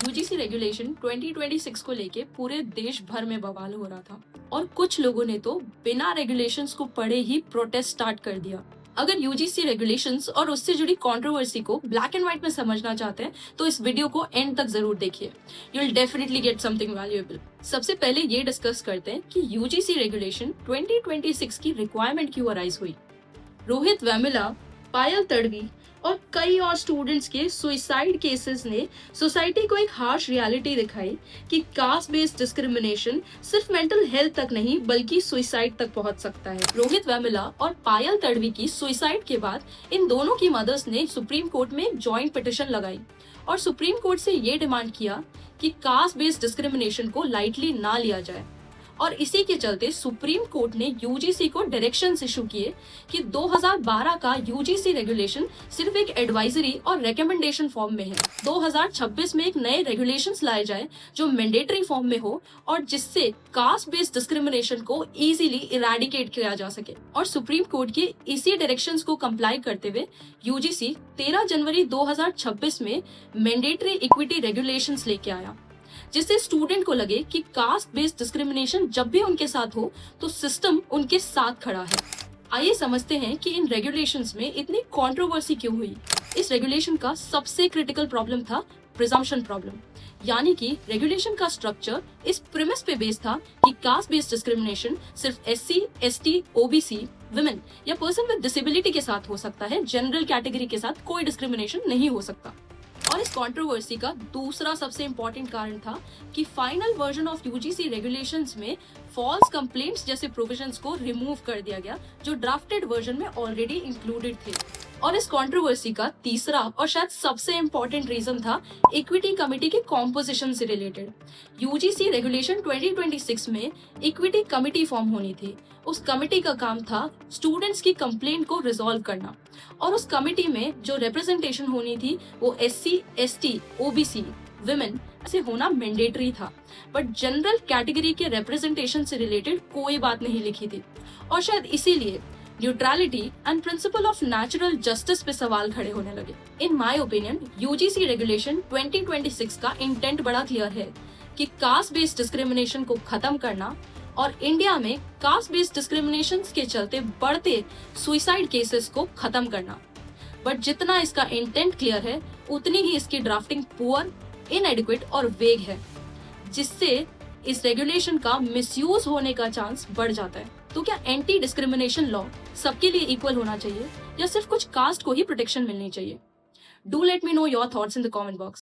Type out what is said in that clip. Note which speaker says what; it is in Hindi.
Speaker 1: यूजीसी रेगुलेशन 2026 को लेके पूरे देश भर में बवाल हो रहा था और कुछ लोगों ने तो बिना रेगुलेशंस को पढ़े ही प्रोटेस्ट स्टार्ट कर दिया। अगर यूजीसी रेगुलेशंस और उससे जुड़ी कंट्रोवर्सी को ब्लैक एंड व्हाइट में समझना चाहते हैं तो इस वीडियो को एंड तक जरूर देखिए। You will definitely get something valuable. सबसे पहले ये डिस्कस करते हैं कि यूजीसी रेगुलेशन 2026 की रिक्वायरमेंट क्यों अराइज हुई। रोहित वेमुला, पायल तड़वी और कई और स्टूडेंट्स के सुसाइड केसेस ने सोसाइटी को एक हार्श रियलिटी दिखाई कि कास्ट बेस्ड डिस्क्रिमिनेशन सिर्फ मेंटल हेल्थ तक नहीं बल्कि सुसाइड तक पहुंच सकता है। रोहित वेमुला और पायल तड़वी की सुसाइड के बाद इन दोनों की मदर्स ने सुप्रीम कोर्ट में एक जॉइंट पिटिशन लगाई और सुप्रीम कोर्ट से ये डिमांड किया कि कास्ट बेस्ड डिस्क्रिमिनेशन को लाइटली ना लिया जाए। और इसी के चलते सुप्रीम कोर्ट ने यूजीसी को डायरेक्शंस इशू किए कि 2012 का यूजीसी रेगुलेशन सिर्फ एक एडवाइजरी और रिकमेंडेशन फॉर्म में है। 2026 में एक नए रेगुलेशंस लाए जाए जो मैंडेटरी फॉर्म में हो और जिससे कास्ट बेस्ड डिस्क्रिमिनेशन को इजीली इरेडिकेट किया जा सके। और सुप्रीम कोर्ट के इसी डायरेक्शंस को कंप्लाई करते हुए यूजीसी 13 जनवरी 2026 में मैंडेटरी इक्विटी रेगुलेशंस लेके आया, जिससे स्टूडेंट को लगे कि कास्ट बेस्ड डिस्क्रिमिनेशन जब भी उनके साथ हो तो सिस्टम उनके साथ खड़ा है। आइए समझते हैं कि इन रेगुलेशंस में इतनी कंट्रोवर्सी क्यों हुई। इस रेगुलेशन का सबसे क्रिटिकल प्रॉब्लम था प्रिजम्पशन प्रॉब्लम, यानी कि रेगुलेशन का स्ट्रक्चर इस प्रीमिस पे बेस्ड था कि कास्ट बेस्ड डिस्क्रिमिनेशन सिर्फ एससी, एसटी, ओबीसी, विमेन या पर्सन विद डिसेबिलिटी के साथ हो सकता है। जनरल कैटेगरी के साथ कोई डिस्क्रिमिनेशन नहीं हो सकता। और इस कंट्रोवर्सी का दूसरा सबसे इंपॉर्टेंट कारण था कि final version of UGC regulations में फॉल्स कंप्लेंट्स जैसे प्रोविजंस को रिमूव कर दिया गया जो ड्राफ्टेड वर्जन में ऑलरेडी इंक्लूडेड थे। और इस कंट्रोवर्सी का तीसरा और शायद सबसे इंपॉर्टेंट रीजन था इक्विटी कमेटी के कॉम्पोजिशन से रिलेटेड। यूजीसी रेगुलेशन 2026 में इक्विटी कमेटी फॉर्म होनी थी। उस कमेटी का काम था स्टूडेंट्स की कंप्लेंट को रिजॉल्व करना और उस कमेटी में जो रिप्रेजेंटेशन होनी थी वो एससी, एसटी, ओबीसी, विमेन से होना मैंडेटरी था। बट जनरल कैटेगरी के रिप्रेजेंटेशन से रिलेटेड कोई बात नहीं लिखी थी और शायद इसीलिए neutrality and principle of natural justice पे सवाल खड़े होने लगे। In my opinion UGC regulation 2026 का इंटेंट बड़ा क्लियर है कि कास्ट बेस्ड डिस्क्रिमिनेशन को खत्म करना और इंडिया में कास्ट बेस्ड डिस्क्रिमिनेशन के चलते बढ़ते सुसाइड केसेस को खत्म करना। बट जितना इसका इंटेंट क्लियर है उतनी ही इसकी ड्राफ्टिंग पुअर, इनएडिक्वेट और वेग है, जिससे इस रेगुलेशन का मिसयूज होने का चांस बढ़ जाता है। तो क्या एंटी डिस्क्रिमिनेशन लॉ सबके लिए इक्वल होना चाहिए या सिर्फ कुछ कास्ट को ही प्रोटेक्शन मिलनी चाहिए? Do let me know your thoughts in the comment box.